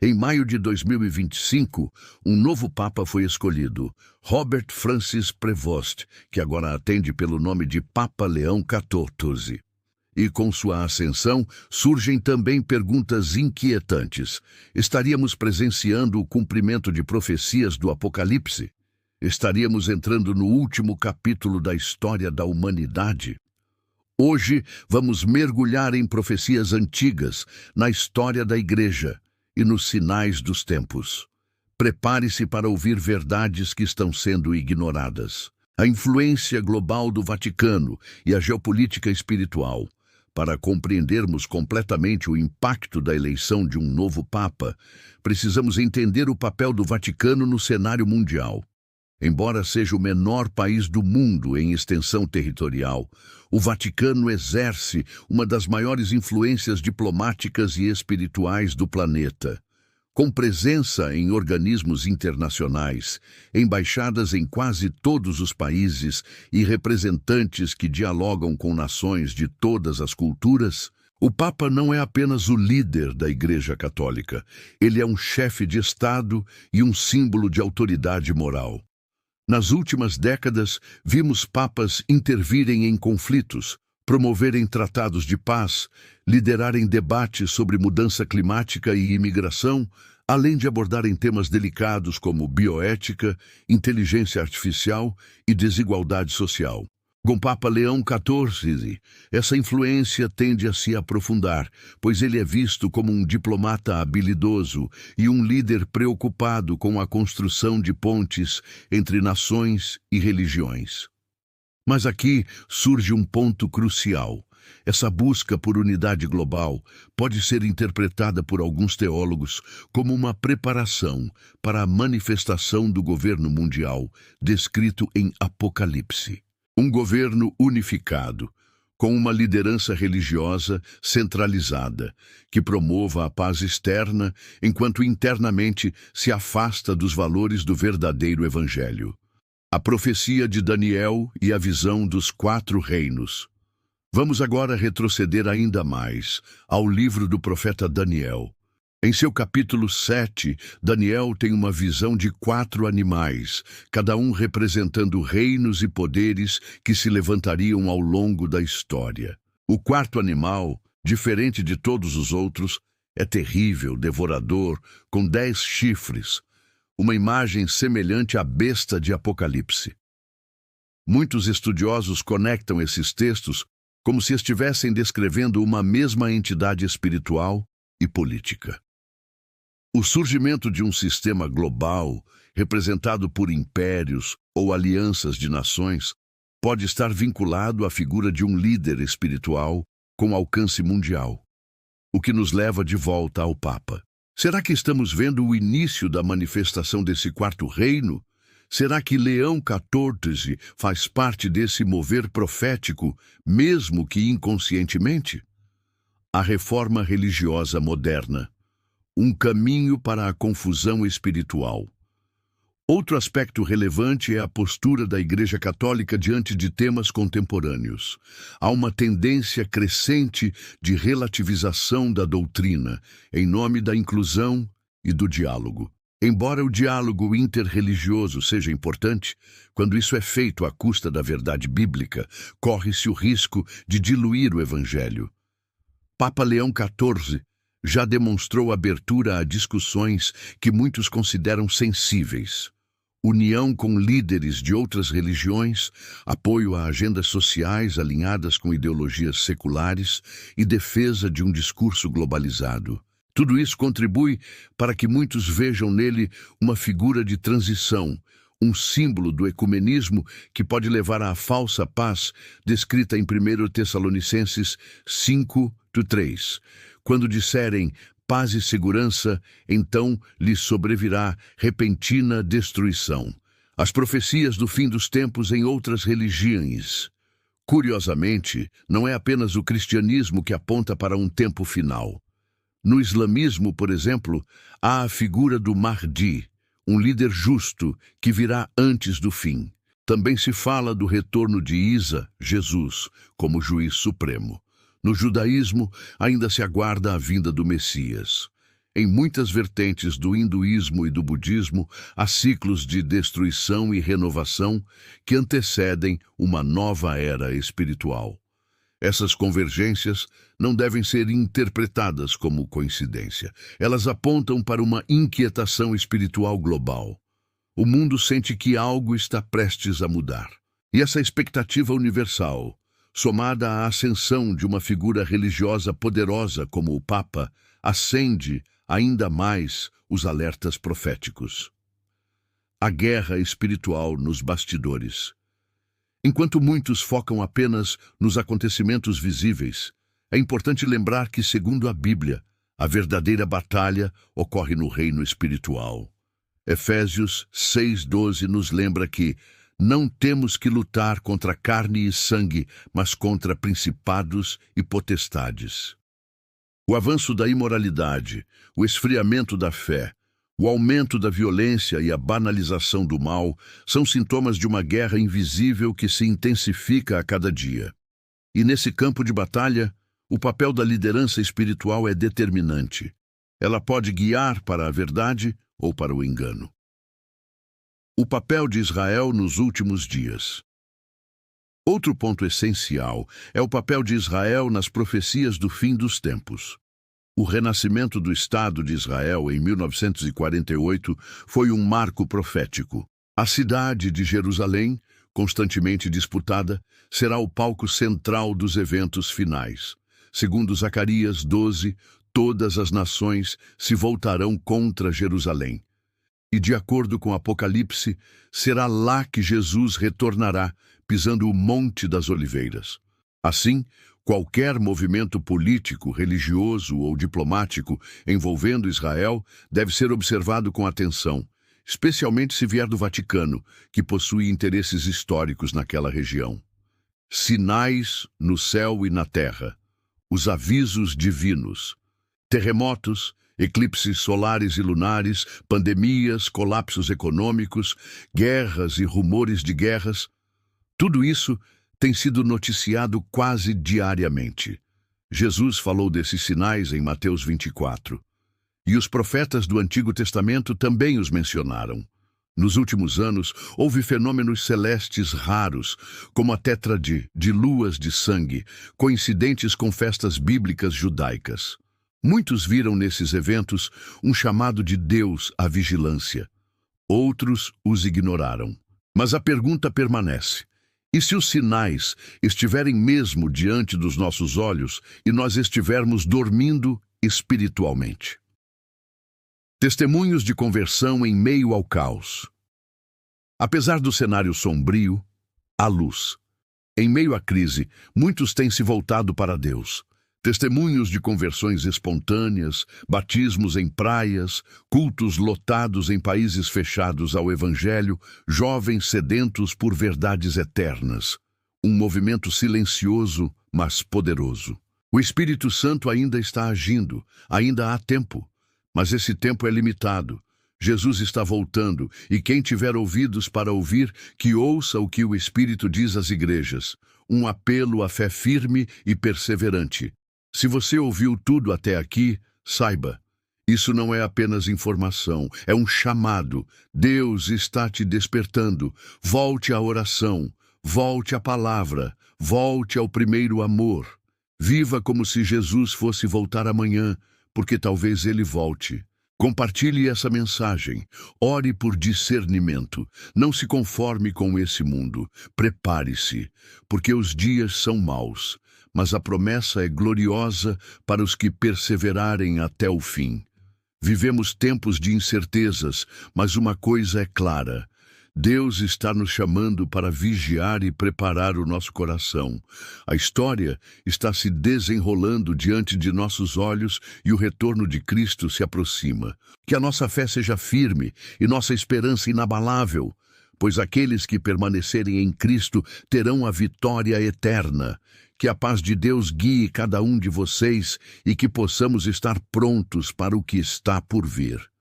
Em maio de 2025, um novo Papa foi escolhido, Robert Francis Prevost, que agora atende pelo nome de Papa Leão XIV. E com sua ascensão, surgem também perguntas inquietantes. Estaríamos presenciando o cumprimento de profecias do Apocalipse? Estaríamos entrando no último capítulo da história da humanidade? Hoje, vamos mergulhar em profecias antigas, na história da Igreja e nos sinais dos tempos. Prepare-se para ouvir verdades que estão sendo ignoradas. A influência global do Vaticano e a geopolítica espiritual. Para compreendermos completamente o impacto da eleição de um novo Papa, precisamos entender o papel do Vaticano no cenário mundial. Embora seja o menor país do mundo em extensão territorial, o Vaticano exerce uma das maiores influências diplomáticas e espirituais do planeta. Com presença em organismos internacionais, embaixadas em quase todos os países e representantes que dialogam com nações de todas as culturas, o Papa não é apenas o líder da Igreja Católica, ele é um chefe de Estado e um símbolo de autoridade moral. Nas últimas décadas, vimos papas intervirem em conflitos, promoverem tratados de paz, liderarem debates sobre mudança climática e imigração, além de abordarem temas delicados como bioética, inteligência artificial e desigualdade social. Com Papa Leão XIV, essa influência tende a se aprofundar, pois ele é visto como um diplomata habilidoso e um líder preocupado com a construção de pontes entre nações e religiões. Mas aqui surge um ponto crucial. Essa busca por unidade global pode ser interpretada por alguns teólogos como uma preparação para a manifestação do governo mundial descrito em Apocalipse. Um governo unificado, com uma liderança religiosa centralizada, que promova a paz externa, enquanto internamente se afasta dos valores do verdadeiro evangelho. A profecia de Daniel e a visão dos 4 reinos. Vamos agora retroceder ainda mais ao livro do profeta Daniel. Em seu capítulo 7, Daniel tem uma visão de 4 animais, cada um representando reinos e poderes que se levantariam ao longo da história. O 4º animal, diferente de todos os outros, é terrível, devorador, com 10 chifres, uma imagem semelhante à besta de Apocalipse. Muitos estudiosos conectam esses textos como se estivessem descrevendo uma mesma entidade espiritual e política. O surgimento de um sistema global, representado por impérios ou alianças de nações, pode estar vinculado à figura de um líder espiritual com alcance mundial, o que nos leva de volta ao Papa. Será que estamos vendo o início da manifestação desse 4º reino? Será que Leão XIV faz parte desse mover profético, mesmo que inconscientemente? A reforma religiosa moderna. Um caminho para a confusão espiritual. Outro aspecto relevante é a postura da Igreja Católica diante de temas contemporâneos. Há uma tendência crescente de relativização da doutrina, em nome da inclusão e do diálogo. Embora o diálogo interreligioso seja importante, quando isso é feito à custa da verdade bíblica, corre-se o risco de diluir o Evangelho. Papa Leão XIV já demonstrou abertura a discussões que muitos consideram sensíveis. União com líderes de outras religiões, apoio a agendas sociais alinhadas com ideologias seculares e defesa de um discurso globalizado. Tudo isso contribui para que muitos vejam nele uma figura de transição, um símbolo do ecumenismo que pode levar à falsa paz descrita em 1 Tessalonicenses 5:3. Quando disserem paz e segurança, então lhes sobrevirá repentina destruição. As profecias do fim dos tempos em outras religiões. Curiosamente, não é apenas o cristianismo que aponta para um tempo final. No islamismo, por exemplo, há a figura do Mahdi, um líder justo que virá antes do fim. Também se fala do retorno de Isa, Jesus, como juiz supremo. No judaísmo, ainda se aguarda a vinda do Messias. Em muitas vertentes do hinduísmo e do budismo, há ciclos de destruição e renovação que antecedem uma nova era espiritual. Essas convergências não devem ser interpretadas como coincidência. Elas apontam para uma inquietação espiritual global. O mundo sente que algo está prestes a mudar. E essa expectativa universal, somada à ascensão de uma figura religiosa poderosa como o Papa, acende ainda mais os alertas proféticos. A guerra espiritual nos bastidores. Enquanto muitos focam apenas nos acontecimentos visíveis, é importante lembrar que, segundo a Bíblia, a verdadeira batalha ocorre no reino espiritual. Efésios 6:12 nos lembra que não temos que lutar contra carne e sangue, mas contra principados e potestades. O avanço da imoralidade, o esfriamento da fé, o aumento da violência e a banalização do mal são sintomas de uma guerra invisível que se intensifica a cada dia. E nesse campo de batalha, o papel da liderança espiritual é determinante. Ela pode guiar para a verdade ou para o engano. O papel de Israel nos últimos dias. Outro ponto essencial é o papel de Israel nas profecias do fim dos tempos. O renascimento do Estado de Israel em 1948 foi um marco profético. A cidade de Jerusalém, constantemente disputada, será o palco central dos eventos finais. Segundo Zacarias 12, todas as nações se voltarão contra Jerusalém. E de acordo com Apocalipse, será lá que Jesus retornará, pisando o Monte das Oliveiras. Assim, qualquer movimento político, religioso ou diplomático envolvendo Israel deve ser observado com atenção, especialmente se vier do Vaticano, que possui interesses históricos naquela região. Sinais no céu e na terra. Os avisos divinos. Terremotos, eclipses solares e lunares, pandemias, colapsos econômicos, guerras e rumores de guerras. Tudo isso tem sido noticiado quase diariamente. Jesus falou desses sinais em Mateus 24. E os profetas do Antigo Testamento também os mencionaram. Nos últimos anos, houve fenômenos celestes raros, como a tétrade de luas de sangue, coincidentes com festas bíblicas judaicas. Muitos viram nesses eventos um chamado de Deus à vigilância. Outros os ignoraram. Mas a pergunta permanece. E se os sinais estiverem mesmo diante dos nossos olhos e nós estivermos dormindo espiritualmente? Testemunhos de conversão em meio ao caos. Apesar do cenário sombrio, há luz. Em meio à crise, muitos têm se voltado para Deus. Testemunhos de conversões espontâneas, batismos em praias, cultos lotados em países fechados ao Evangelho, jovens sedentos por verdades eternas. Um movimento silencioso, mas poderoso. O Espírito Santo ainda está agindo, ainda há tempo. Mas esse tempo é limitado. Jesus está voltando, e quem tiver ouvidos para ouvir, que ouça o que o Espírito diz às igrejas. Um apelo à fé firme e perseverante. Se você ouviu tudo até aqui, saiba, isso não é apenas informação, é um chamado. Deus está te despertando. Volte à oração, volte à palavra, volte ao primeiro amor. Viva como se Jesus fosse voltar amanhã, porque talvez ele volte. Compartilhe essa mensagem. Ore por discernimento. Não se conforme com esse mundo. Prepare-se, porque os dias são maus, mas a promessa é gloriosa para os que perseverarem até o fim. Vivemos tempos de incertezas, mas uma coisa é clara. Deus está nos chamando para vigiar e preparar o nosso coração. A história está se desenrolando diante de nossos olhos e o retorno de Cristo se aproxima. Que a nossa fé seja firme e nossa esperança inabalável, pois aqueles que permanecerem em Cristo terão a vitória eterna. Que a paz de Deus guie cada um de vocês e que possamos estar prontos para o que está por vir.